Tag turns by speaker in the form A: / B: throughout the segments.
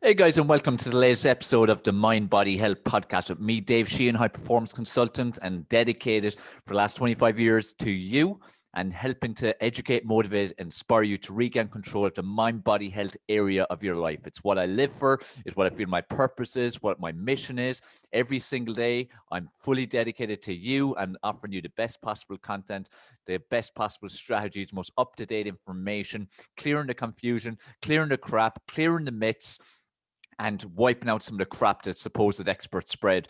A: Hey guys, and welcome to the latest episode of the Mind Body Health Podcast with me, Dave Sheahan, high performance consultant and dedicated for the last 25 years to you and helping to educate, motivate, and inspire you to regain control of the mind body health area of your life. It's what I live for, it's what I feel my purpose is, what my mission is. Every single day, I'm fully dedicated to you and offering you the best possible content, the best possible strategies, most up-to-date information, clearing the confusion, clearing the crap, clearing the myths, and wiping out some of the crap that supposed experts spread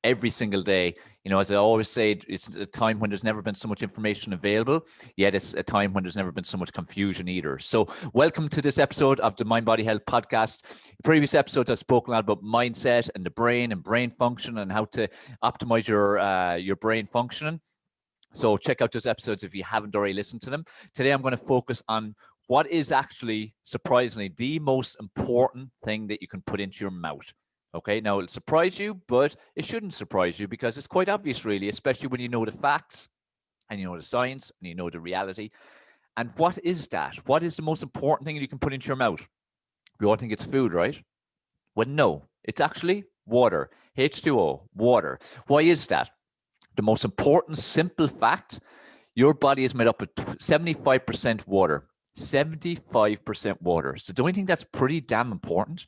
A: every single day. You know, as I always say, it's a time when there's never been so much information available, yet it's a time when there's never been so much confusion either. So welcome to this episode of the Mind Body Health Podcast. In previous episodes, I've spoken a lot about mindset and the brain and brain function and how to optimize your brain functioning. So check out those episodes if you haven't already listened to them. Today, I'm going to focus on what is actually, surprisingly, the most important thing that you can put into your mouth. Okay, now it'll surprise you, but it shouldn't surprise you because it's quite obvious, really, especially when you know the facts and you know the science and you know the reality. And what is that? What is the most important thing you can put into your mouth? We all think it's food, right? Well, no, it's actually water, H2O, water. Why is that? The most important simple fact, your body is made up of 75% water. 75% water. So don't you think that's pretty damn important?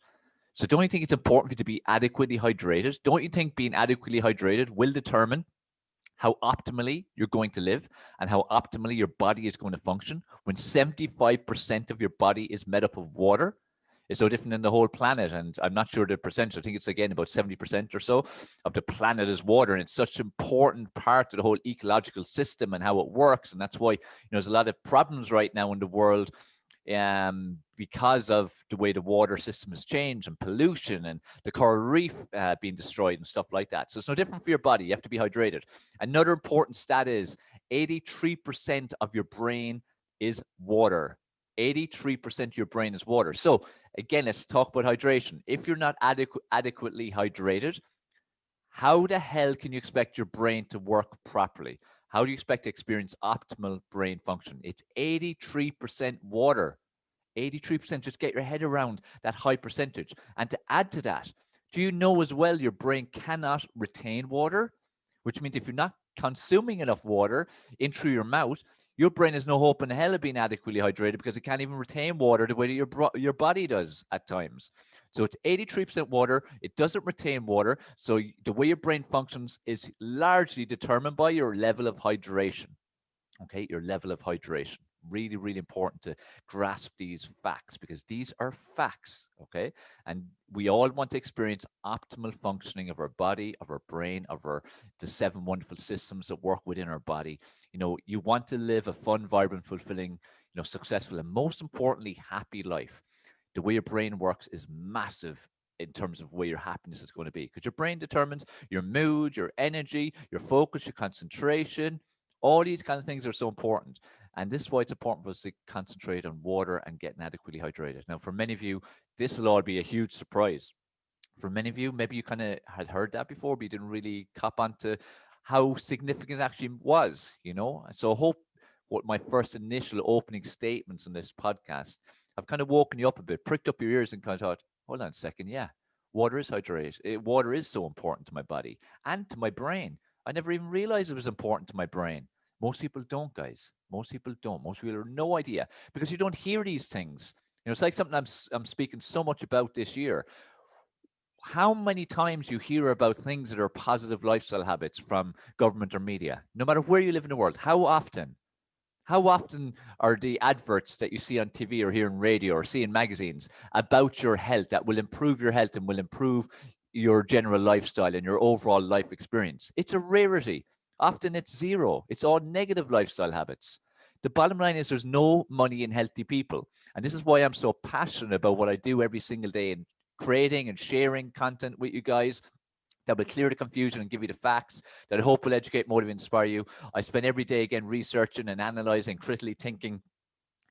A: So don't you think it's important for you to be adequately hydrated? Don't you think being adequately hydrated will determine how optimally you're going to live and how optimally your body is going to function when 75% of your body is made up of water? Is so different than the whole planet. And I'm not sure the percentage. I think it's, again, about 70% or so of the planet is water. And it's such an important part of the whole ecological system and how it works. And that's why, there's a lot of problems right now in the world because of the way the water system has changed and pollution and the coral reef being destroyed and stuff like that. So it's no different for your body. You have to be hydrated. Another important stat is 83% of your brain is water. 83% of your brain is water. So again, let's talk about hydration. If you're not adequately hydrated, how the hell can you expect your brain to work properly? How do you expect to experience optimal brain function? It's 83% water. 83%. Just get your head around that high percentage. And to add to that, do you know as well your brain cannot retain water? Which means if you're not consuming enough water in through your mouth, your brain has no hope in hell of being adequately hydrated because it can't even retain water the way that your body does at times. So it's 83% water. It doesn't retain water. So the way your brain functions is largely determined by your level of hydration. Okay, your level of hydration. Really, really important to grasp these facts because these are facts, okay? And we all want to experience optimal functioning of our body, of our brain, of the 7 wonderful systems that work within our body. You want to live a fun, vibrant, fulfilling, successful, and most importantly, happy life. The way your brain works is massive in terms of where your happiness is going to be because your brain determines your mood, your energy, your focus, your concentration. All these kind of things are so important. And this is why it's important for us to concentrate on water and getting adequately hydrated. Now, for many of you, this will all be a huge surprise. For many of you, maybe you kind of had heard that before, but you didn't really cop onto how significant it actually was, So I hope what my first initial opening statements in this podcast have kind of woken you up a bit, pricked up your ears and kind of thought, hold on a second, yeah, water is hydrated. Water is so important to my body and to my brain. I never even realized it was important to my brain. Most people don't, guys. Most people don't. Most people have no idea because you don't hear these things. It's like something I'm speaking so much about this year. How many times you hear about things that are positive lifestyle habits from government or media, no matter where you live in the world? How often? How often are the adverts that you see on TV or hear in radio or see in magazines about your health that will improve your health and will improve your general lifestyle and your overall life experience? It's a rarity. Often it's zero. It's all negative lifestyle habits. The bottom line is there's no money in healthy people. And this is why I'm so passionate about what I do every single day in creating and sharing content with you guys that will clear the confusion and give you the facts that I hope will educate, motivate, inspire you. I spend every day, again, researching and analyzing, critically thinking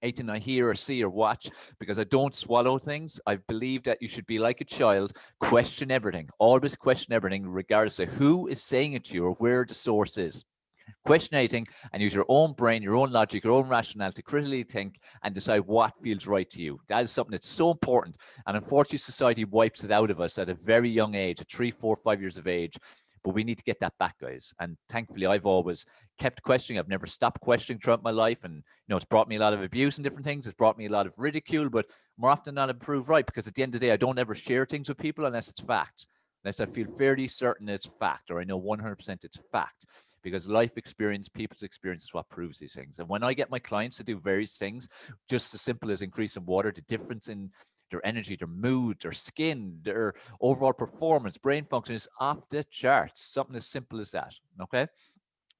A: anything I hear or see or watch because I don't swallow things. I believe that you should be like a child, question everything, always question everything, regardless of who is saying it to you or where the source is. Question anything and use your own brain, your own logic, your own rationale to critically think and decide what feels right to you. That is something that's so important. And unfortunately, society wipes it out of us at a very young age, at 3, 4, 5 years of age. But we need to get that back, guys. And thankfully, I've always kept questioning. I've never stopped questioning throughout my life. And, it's brought me a lot of abuse and different things. It's brought me a lot of ridicule, but more often than not, improved right. Because at the end of the day, I don't ever share things with people unless it's fact. Unless I feel fairly certain it's fact, or I know 100% it's fact. Because life experience, people's experience is what proves these things. And when I get my clients to do various things, just as simple as increasing water, the difference in their energy, their mood, their skin, their overall performance, brain function is off the charts. Something as simple as that, okay?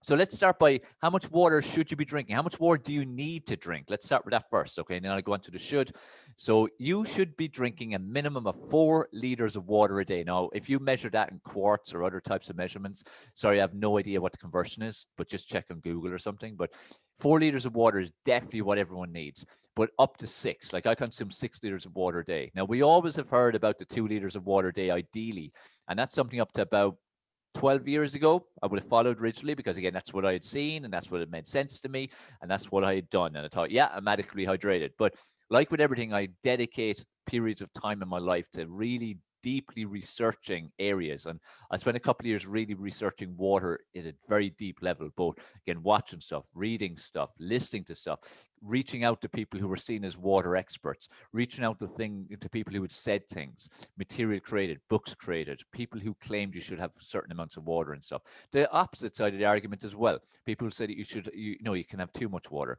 A: So let's start by how much water should you be drinking? How much water do you need to drink? Let's start with that first, okay? And then I'll go on to the should. So you should be drinking a minimum of 4 liters of water a day. Now, if you measure that in quarts or other types of measurements, sorry, I have no idea what the conversion is, but just check on Google or something. But 4 liters of water is definitely what everyone needs, but up to 6. Like I consume 6 liters of water a day. Now, we always have heard about the 2 liters of water a day, ideally, and that's something up to about 12 years ago, I would have followed rigidly because, again, that's what I had seen and that's what it made sense to me and that's what I had done. And I thought, yeah, I'm adequately hydrated. But like with everything, I dedicate periods of time in my life to really deeply researching areas. And I spent a couple of years really researching water at a very deep level, both, again, watching stuff, reading stuff, listening to stuff, reaching out to people who were seen as water experts, reaching out to people who had said things, material created, books created, people who claimed you should have certain amounts of water and stuff. The opposite side of the argument as well. People who said that you can have too much water.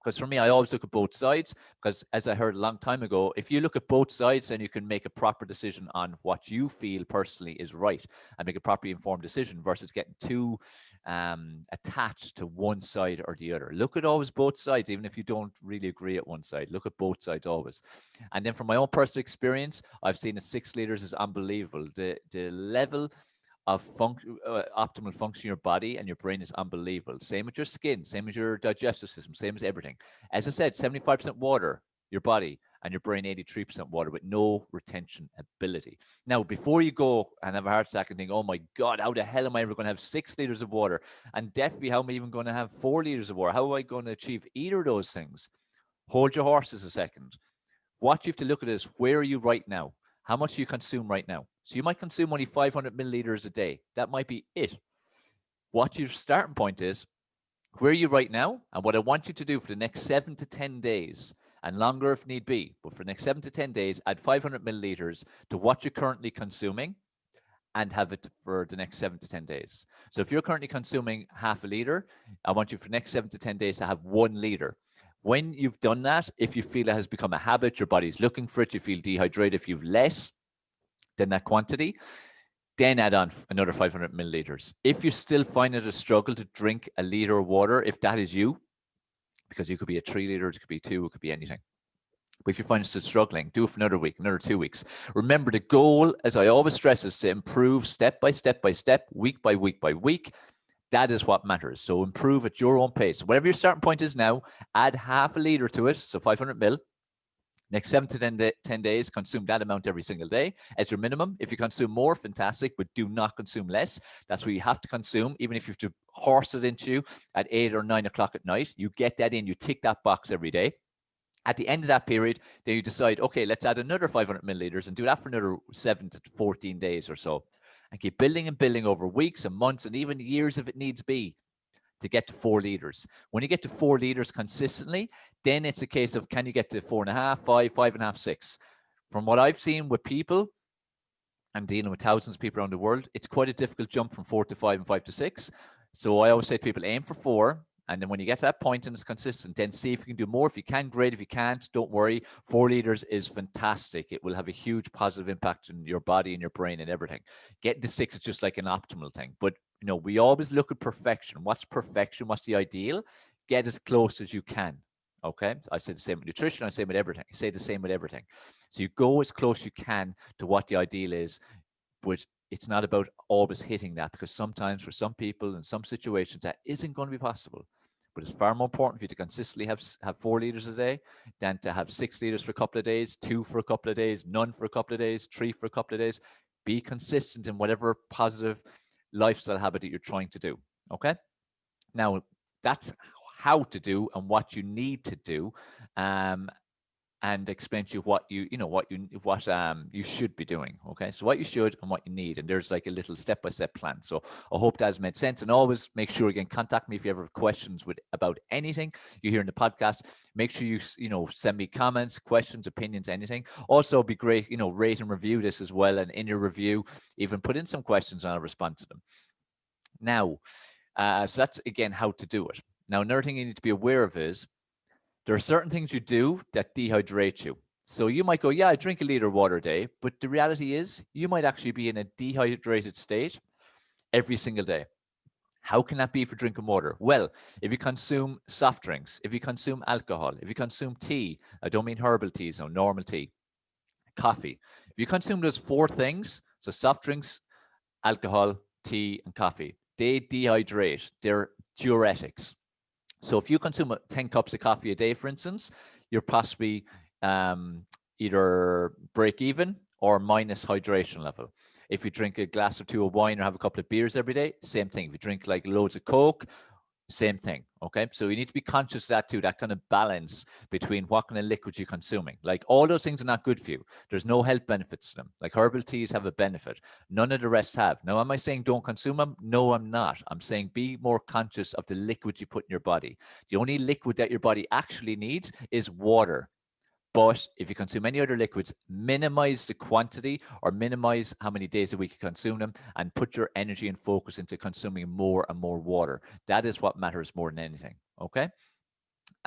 A: Because for me, I always look at both sides, because as I heard a long time ago, if you look at both sides, then you can make a proper decision on what you feel personally is right and make a properly informed decision versus getting too attached to one side or the other. Look at always both sides, even if you don't really agree at one side. Look at both sides always. And then from my own personal experience, I've seen that 6 liters is unbelievable. The level of optimal function in your body and your brain is unbelievable. Same with your skin, same with your digestive system, same as everything. As I said, 75% water, your body, and your brain 83% water with no retention ability. Now, before you go and have a heart attack and think, oh my God, how the hell am I ever going to have 6 liters of water? And definitely, how am I even going to have 4 liters of water? How am I going to achieve either of those things? Hold your horses a second. What you have to look at is, where are you right now? How much do you consume right now? So you might consume only 500 milliliters a day. That might be it. What your starting point is, where are you right now? And what I want you to do for the next 7 to 10 days, and longer if need be, but for the next 7 to 10 days, add 500 milliliters to what you're currently consuming and have it for the next 7 to 10 days. So if you're currently consuming half a liter, I want you for the next 7 to 10 days to have 1 liter. When you've done that, if you feel it has become a habit, your body's looking for it, you feel dehydrated, if you've less than that quantity, then add on another 500 milliliters. If you still find it a struggle to drink a liter of water, if that is you, because you could be at 3 liters, it could be 2, it could be anything. But if you find yourself struggling, do it for another week, another 2 weeks. Remember, the goal, as I always stress, is to improve step by step by step, week by week by week. That is what matters. So improve at your own pace. Whatever your starting point is now, add half a liter to it, so 500 mil. Next 7 to 10 days, consume that amount every single day as your minimum. If you consume more, fantastic, but do not consume less. That's what you have to consume, even if you have to horse it into you at 8 or 9 o'clock at night. You get that in, you tick that box every day. At the end of that period, then you decide, okay, let's add another 500 milliliters and do that for another 7 to 14 days or so. And keep building and building over weeks and months and even years if it needs be to get to 4 liters. When you get to 4 liters consistently, then it's a case of, can you get to 4.5, 5, 5.5, 6? From what I've seen with people, I'm dealing with thousands of people around the world, it's quite a difficult jump from 4 to 5 and 5 to 6. So I always say to people, aim for 4. And then when you get to that point and it's consistent, then see if you can do more. If you can, great. If you can't, don't worry. 4 liters is fantastic. It will have a huge positive impact on your body and your brain and everything. Getting to 6 is just like an optimal thing. But we always look at perfection. What's perfection? What's the ideal? Get as close as you can. Okay. I say the same with nutrition. I say with everything. I say the same with everything. So you go as close as you can to what the ideal is, but it's not about always hitting that, because sometimes for some people in some situations that isn't going to be possible. But it's far more important for you to consistently have 4 liters a day than to have 6 liters for a couple of days, 2 for a couple of days, none for a couple of days, 3 for a couple of days. Be consistent in whatever positive lifestyle habit that you're trying to do. Okay. Now, that's how to do and what you need to do. And explain to you what you should be doing. Okay, so what you should and what you need, and there's like a little step-by-step plan. So I hope that has made sense. And always make sure, again, contact me if you ever have questions about anything you hear in the podcast. Make sure you send me comments, questions, opinions, anything. Also, be great, rate and review this as well, and in your review, even put in some questions and I'll respond to them. Now, so that's again how to do it. Now, another thing you need to be aware of is there are certain things you do that dehydrate you. So you might go, yeah, I drink a liter of water a day, but the reality is you might actually be in a dehydrated state every single day. How can that be for drinking water? Well, if you consume soft drinks, if you consume alcohol, if you consume tea, I don't mean herbal teas, no, normal tea, coffee. If you consume those four things, so soft drinks, alcohol, tea, and coffee, they dehydrate. They're diuretics. So if you consume 10 cups of coffee a day, for instance, you're possibly either break even or minus hydration level. If you drink a glass or two of wine or have a couple of beers every day, same thing. If you drink like loads of Coke, same thing. Okay, so you need to be conscious of that too, that kind of balance between what kind of liquids you're consuming. Like all those things are not good for you. There's no health benefits to them. Like herbal teas have a benefit, none of the rest have. Now, am I saying don't consume them? No, I'm not. I'm saying be more conscious of the liquids you put in your body. The only liquid that your body actually needs is water. But if you consume any other liquids, minimize the quantity or minimize how many days a week you consume them, and put your energy and focus into consuming more and more water. That is what matters more than anything. Okay.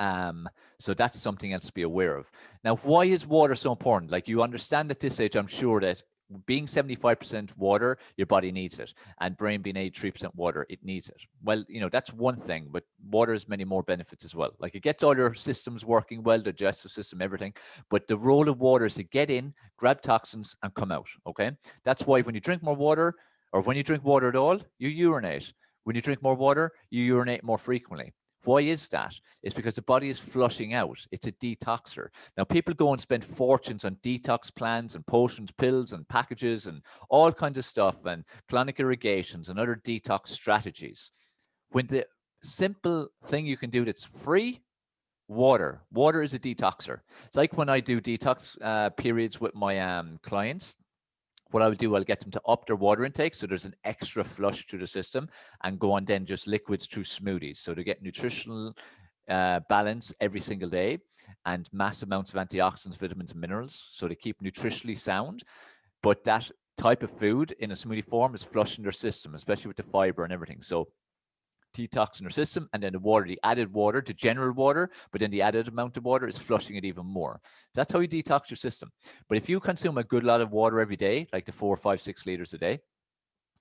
A: So that's something else to be aware of. Now, why is water so important? Like, you understand at this age, I'm sure, that being 75% water, your body needs it, and brain being 83% water, it needs it. Well, that's one thing, but water has many more benefits as well. Like, it gets all your systems working well, digestive system, everything. But the role of water is to get in, grab toxins, and come out. Okay. That's why when you drink more water, or when you drink water at all, you urinate. When you drink more water, you urinate more frequently. Why is that? It's because the body is flushing out. It's a detoxer. Now, people go and spend fortunes on detox plans and potions, pills and packages and all kinds of stuff, and colonic irrigations and other detox strategies, when the simple thing you can do that's free, water. Water is a detoxer. It's like when I do detox periods with my clients, what I would do, I'll get them to up their water intake so there's an extra flush through the system, and go on then just liquids through smoothies. So to get nutritional balance every single day, and mass amounts of antioxidants, vitamins, and minerals. So to keep nutritionally sound. But that type of food in a smoothie form is flushing their system, especially with the fiber and everything. So detox in our system, and then the water, the added water, the general water, but then the added amount of water is flushing it even more. So that's how you detox your system. But if you consume a good lot of water every day, like the 4, 5, 6 liters a day,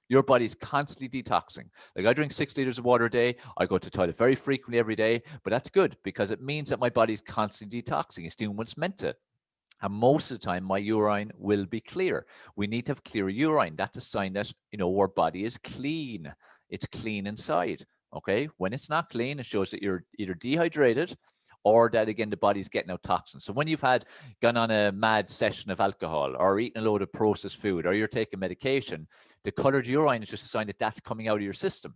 A: your body's constantly detoxing. Like, I drink 6 liters of water a day. I go to the toilet very frequently every day, but that's good because it means that my body's constantly detoxing. It's doing what it's meant to. And most of the time, my urine will be clear. We need to have clear urine. That's a sign that, our body is clean. It's clean inside. Okay. When it's not clean, it shows that you're either dehydrated, or that, again, the body's getting out toxins. So when you've gone on a mad session of alcohol, or eaten a load of processed food, or you're taking medication, the colored urine is just a sign that that's coming out of your system.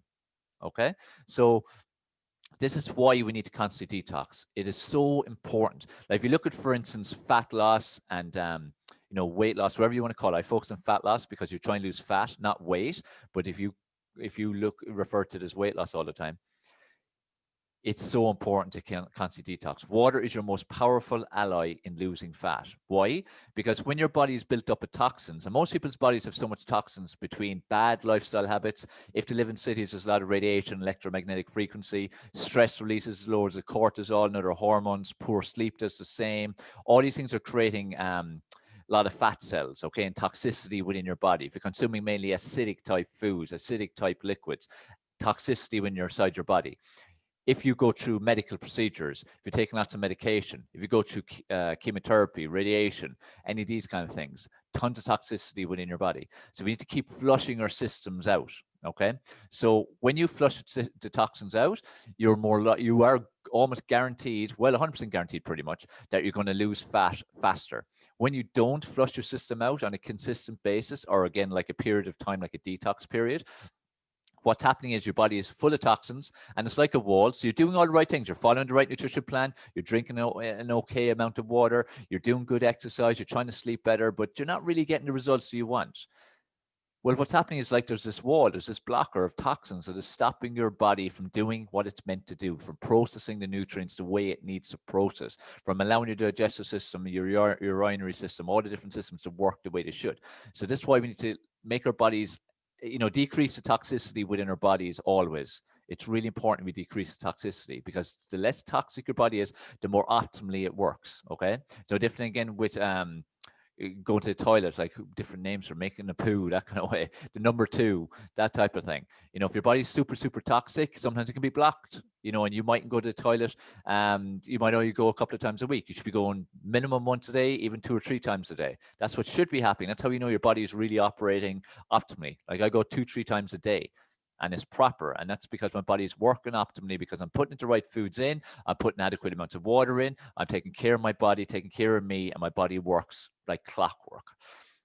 A: Okay. So this is why we need to constantly detox. It is so important. Like, if you look at, for instance, fat loss and weight loss, whatever you want to call it. I focus on fat loss because you're trying to lose fat, not weight. But if you refer to it as weight loss all the time, it's so important to constantly detox. Water is your most powerful ally in losing fat. Why? Because when your body is built up with toxins, and most people's bodies have so much toxins between bad lifestyle habits. If they live in cities, there's a lot of radiation, electromagnetic frequency, stress releases, lowers the cortisol and other hormones, poor sleep does the same. All these things are creating a lot of fat cells, okay, and toxicity within your body. If you're consuming mainly acidic type foods, acidic type liquids, toxicity when you're inside your body. If you go through medical procedures, if you're taking lots of medication, if you go through chemotherapy, radiation, any of these kind of things, tons of toxicity within your body. So we need to keep flushing our systems out. Okay. So when you flush the toxins out, you are almost guaranteed, well, 100% guaranteed pretty much, that you're going to lose fat faster. When you don't flush your system out on a consistent basis, or again, like a period of time, like a detox period, what's happening is your body is full of toxins, and it's like a wall. So you're doing all the right things. You're following the right nutrition plan. You're drinking an okay amount of water. You're doing good exercise. You're trying to sleep better, but you're not really getting the results you want. Well, what's happening is like there's this wall, there's this blocker of toxins that is stopping your body from doing what it's meant to do, from processing the nutrients the way it needs to process, from allowing your digestive system, your urinary system, all the different systems to work the way they should. So this is why we need to make our bodies, decrease the toxicity within our bodies always. It's really important we decrease the toxicity, because the less toxic your body is, the more optimally it works. Okay. So different again with going to the toilet, like different names for making a poo, that kind of way, the number 2, that type of thing. If your body's super toxic, sometimes it can be blocked, and you mightn't go to the toilet. You might only go a couple of times a week. You should be going minimum once a day, even 2 or 3 times a day. That's what should be happening. That's how you know your body is really operating optimally. Like I go 2-3 times a day, and it's proper. And that's because my body's working optimally, because I'm putting the right foods in, I'm putting adequate amounts of water in, I'm taking care of my body, taking care of me, and my body works like clockwork.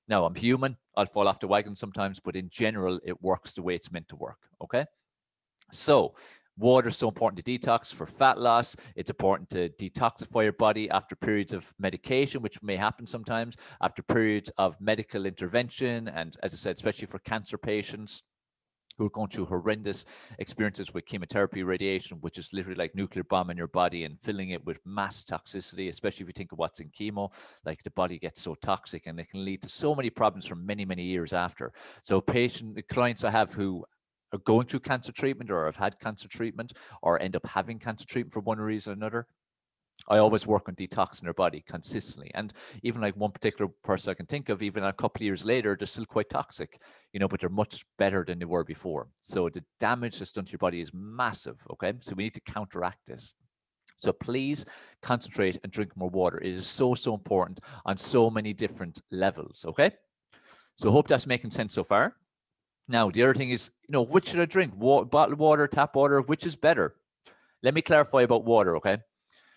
A: Now, I'm human. I'll fall off the wagon sometimes, but in general, it works the way it's meant to work. Okay. So water is so important to detox for fat loss. It's important to detoxify your body after periods of medication, which may happen sometimes, after periods of medical intervention. And as I said, especially for cancer patients who are going through horrendous experiences with chemotherapy, radiation, which is literally like nuclear bomb in your body and filling it with mass toxicity, especially if you think of what's in chemo. Like the body gets so toxic, and it can lead to so many problems for many, many years after. So clients I have who are going through cancer treatment, or have had cancer treatment, or end up having cancer treatment for one reason or another, I always work on detoxing their body consistently. And even like one particular person I can think of, even a couple of years later, they're still quite toxic, but they're much better than they were before. So the damage that's done to your body is massive. Okay. So we need to counteract this. So please concentrate and drink more water. It is so important on so many different levels. Okay. So I hope that's making sense so far. Now, the other thing is, which should I drink? Bottled water, tap water, which is better? Let me clarify about water. Okay.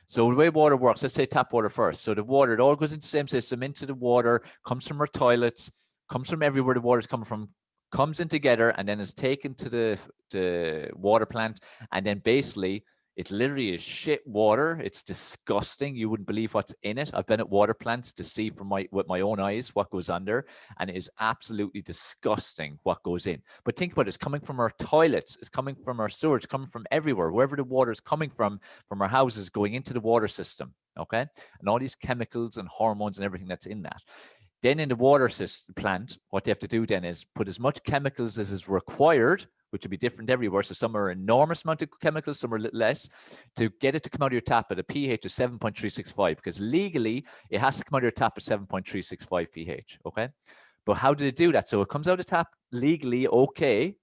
A: So the way water works, let's say tap water first. So the water, it all goes into the same system, into the water, comes from our toilets, comes from everywhere the water is coming from, comes in together, and then is taken to the water plant. And then basically, it literally is shit water. It's disgusting. You wouldn't believe what's in it. I've been at water plants to see with my own eyes what goes under, and it is absolutely disgusting what goes in. But think about it. It's coming from our toilets. It's coming from our sewage, coming from everywhere. Wherever the water is coming from our houses, going into the water system, okay? And all these chemicals and hormones and everything that's in that. Then in the water plant, what they have to do then is put as much chemicals as is required, which will be different everywhere. So some are enormous amount of chemicals, some are a little less, to get it to come out of your tap at a pH of 7.365, because legally it has to come out of your tap at 7.365 pH, okay? But how did it do that? So it comes out of tap legally, okay,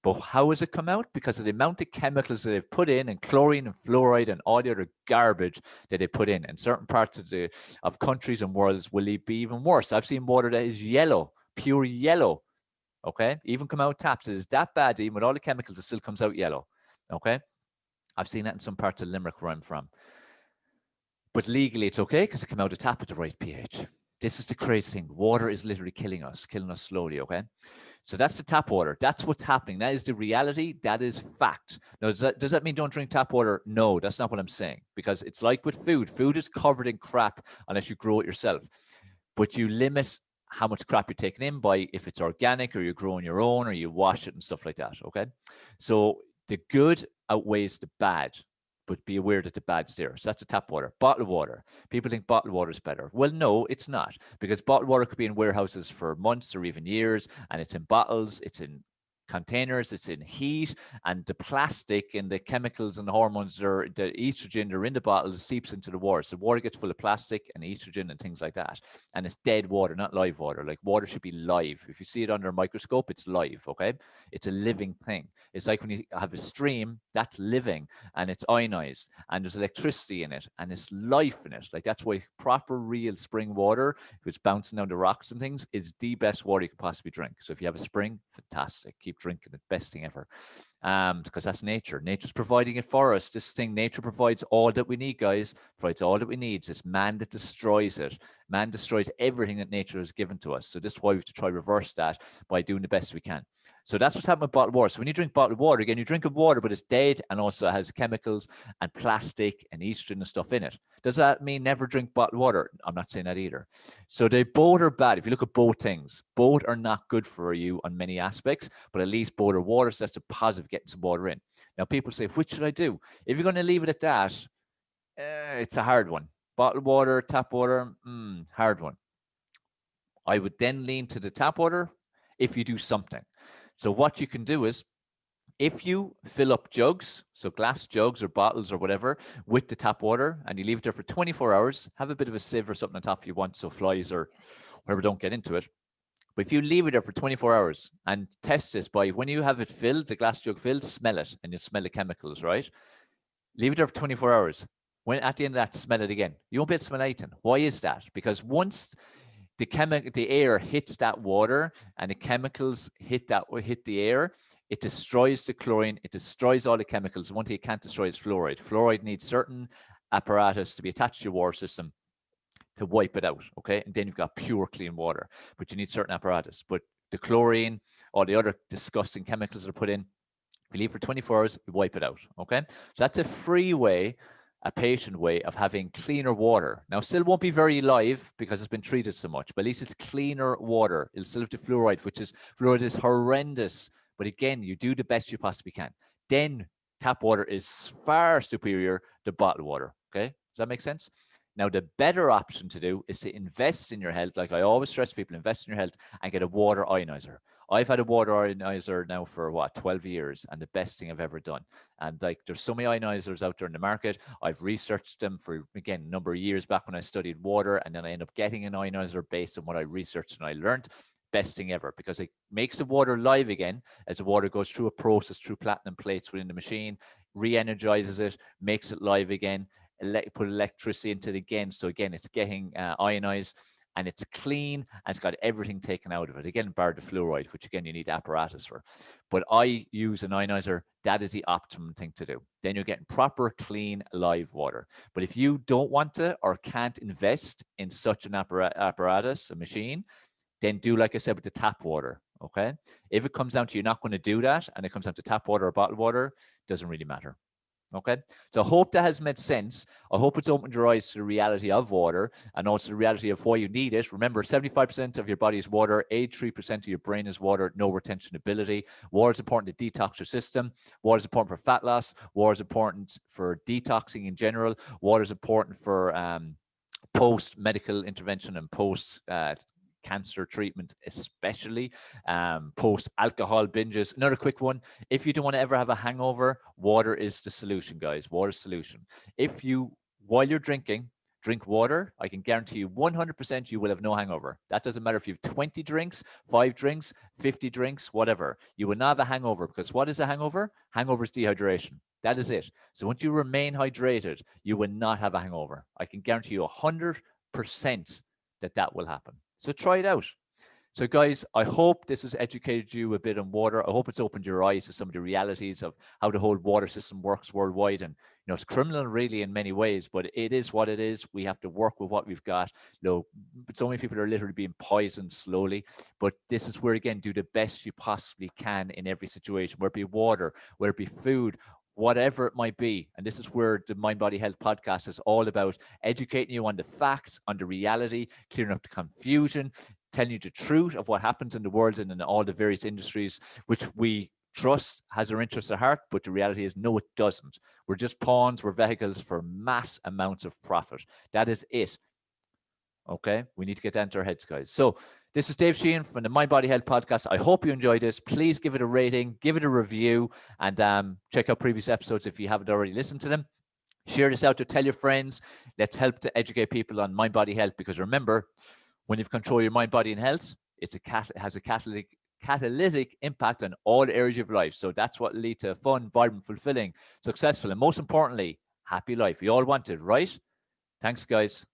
A: but how has it come out? Because of the amount of chemicals that they've put in, and chlorine and fluoride and all the other garbage that they put in. And certain parts of countries and worlds will be even worse. I've seen water that is yellow, pure yellow. Okay, even come out taps. It is that bad, even with all the chemicals, it still comes out yellow. Okay, I've seen that in some parts of Limerick where I'm from. But legally, it's okay because it came out of tap at the right pH. This is the crazy thing. Water is literally killing us slowly. Okay, so that's the tap water. That's what's happening. That is the reality. That is fact. Now, does that mean don't drink tap water? No, that's not what I'm saying. Because it's like with food. Food is covered in crap unless you grow it yourself. But you limit how much crap you're taking in by if it's organic, or you're growing your own, or you wash it and stuff like that. Okay. So the good outweighs the bad, but be aware that the bad's there. So that's the tap water. Bottled water. People think bottled water is better. Well, no, it's not, because bottled water could be in warehouses for months or even years, and it's in bottles, it's in containers, it's in heat, and the plastic and the chemicals and the hormones, the estrogen are in the bottle, seeps into the water. So water gets full of plastic and estrogen and things like that. And it's dead water, not live water. Like water should be live. If you see it under a microscope, it's live, okay? It's a living thing. It's like when you have a stream, that's living, and it's ionized, and there's electricity in it, and there's life in it. Like that's why proper real spring water, if it's bouncing down the rocks and things, is the best water you could possibly drink. So if you have a spring, fantastic. Keep drinking it, best thing ever. because that's nature. Nature's providing it for us. This thing, nature provides all that we need, guys. Provides all that we need. It's man that destroys it. Man destroys everything that nature has given to us. So this is why we have to try reverse that by doing the best we can. So that's what's happening with bottled water. So when you drink bottled water, again, you drink of water, but it's dead and also has chemicals and plastic and estrogen and stuff in it. Does that mean never drink bottled water? I'm not saying that either. So they both are bad. If you look at both things, both are not good for you on many aspects, but at least both are water. So that's a positive, getting some water in. Now, people say, which should I do? If you're going to leave it at that, it's a hard one. Bottled water, tap water, hard one. I would then lean to the tap water if you do something. So what you can do is, if you fill up jugs, so glass jugs or bottles or whatever, with the tap water, and you leave it there for 24 hours, have a bit of a sieve or something on top if you want, so flies or whatever don't get into it. But if you leave it there for 24 hours and test this by, when you have it filled, the glass jug filled, smell it, and you smell the chemicals, right? Leave it there for 24 hours. When at the end of that, smell it again. You won't be able to smell anything. Why is that? Because once the air hits that water and the chemicals hit the air, it destroys the chlorine, it destroys all the chemicals. One thing you can't destroy is fluoride. Fluoride needs certain apparatus to be attached to your water system to wipe it out, okay? And then you've got pure, clean water, but you need certain apparatus. But the chlorine, all the other disgusting chemicals that are put in, if you leave for 24 hours, you wipe it out, okay? So that's a free way, a patient way of having cleaner water. Now, still won't be very live because it's been treated so much, but at least it's cleaner water. It'll still have the fluoride, fluoride is horrendous. But again, you do the best you possibly can. Then tap water is far superior to bottled water, okay? Does that make sense? Now, the better option to do is to invest in your health. Like I always stress people, invest in your health and get a water ionizer. I've had a water ionizer now for 12 years, and the best thing I've ever done. And like, there's so many ionizers out there in the market. I've researched them for, again, a number of years back when I studied water, and then I end up getting an ionizer based on what I researched and I learned. Best thing ever, because it makes the water live again as the water goes through a process through platinum plates within the machine, re-energizes it, makes it live again, put electricity into it again. So again, it's getting ionized, and it's clean, and it's got everything taken out of it. Again, bar the fluoride, which again, you need apparatus for. But I use an ionizer. That is the optimum thing to do. Then you're getting proper, clean, live water. But if you don't want to or can't invest in such an apparatus, a machine, then do like I said with the tap water, okay? If it comes down to you're not going to do that, and it comes down to tap water or bottled water, doesn't really matter. Okay, so I hope that has made sense. I hope it's opened your eyes to the reality of water and also the reality of why you need it. Remember, 75% of your body is water, 83% of your brain is water, no retention ability. Water is important to detox your system. Water is important for fat loss. Water is important for detoxing in general. Water is important for post-medical intervention and post-cancer treatment, especially post-alcohol binges. Another quick one, if you don't want to ever have a hangover, water is the solution, guys. Water is the solution. If you, while you're drinking, drink water, I can guarantee you 100% you will have no hangover. That doesn't matter if you have 20 drinks, 5 drinks, 50 drinks, whatever. You will not have a hangover, because what is a hangover? Hangover is dehydration. That is it. So once you remain hydrated, you will not have a hangover. I can guarantee you 100% that will happen. So try it out. So guys, I hope this has educated you a bit on water. I hope it's opened your eyes to some of the realities of how the whole water system works worldwide. And, you know, it's criminal really in many ways, but it is what it is. We have to work with what we've got. You know, so many people are literally being poisoned slowly, but this is where, again, do the best you possibly can in every situation, whether it be water, whether it be food, whatever it might be. And this is where the Mind Body Health podcast is all about, educating you on the facts, on the reality, clearing up the confusion, telling you the truth of what happens in the world and in all the various industries, which we trust has our interests at heart, but the reality is, no, it doesn't. We're just pawns, we're vehicles for mass amounts of profit. That is it. Okay, we need to get down to our heads, guys. So this is Dave Sheahan from the Mind Body Health Podcast. I hope you enjoyed this. Please give it a rating, give it a review, and check out previous episodes if you haven't already listened to them. Share this out to tell your friends. Let's help to educate people on mind body health, because remember, when you've control your mind, body, and health, it has a catalytic impact on all areas of life. So that's what leads to a fun, vibrant, fulfilling, successful, and most importantly, happy life. We all want it, right? Thanks, guys.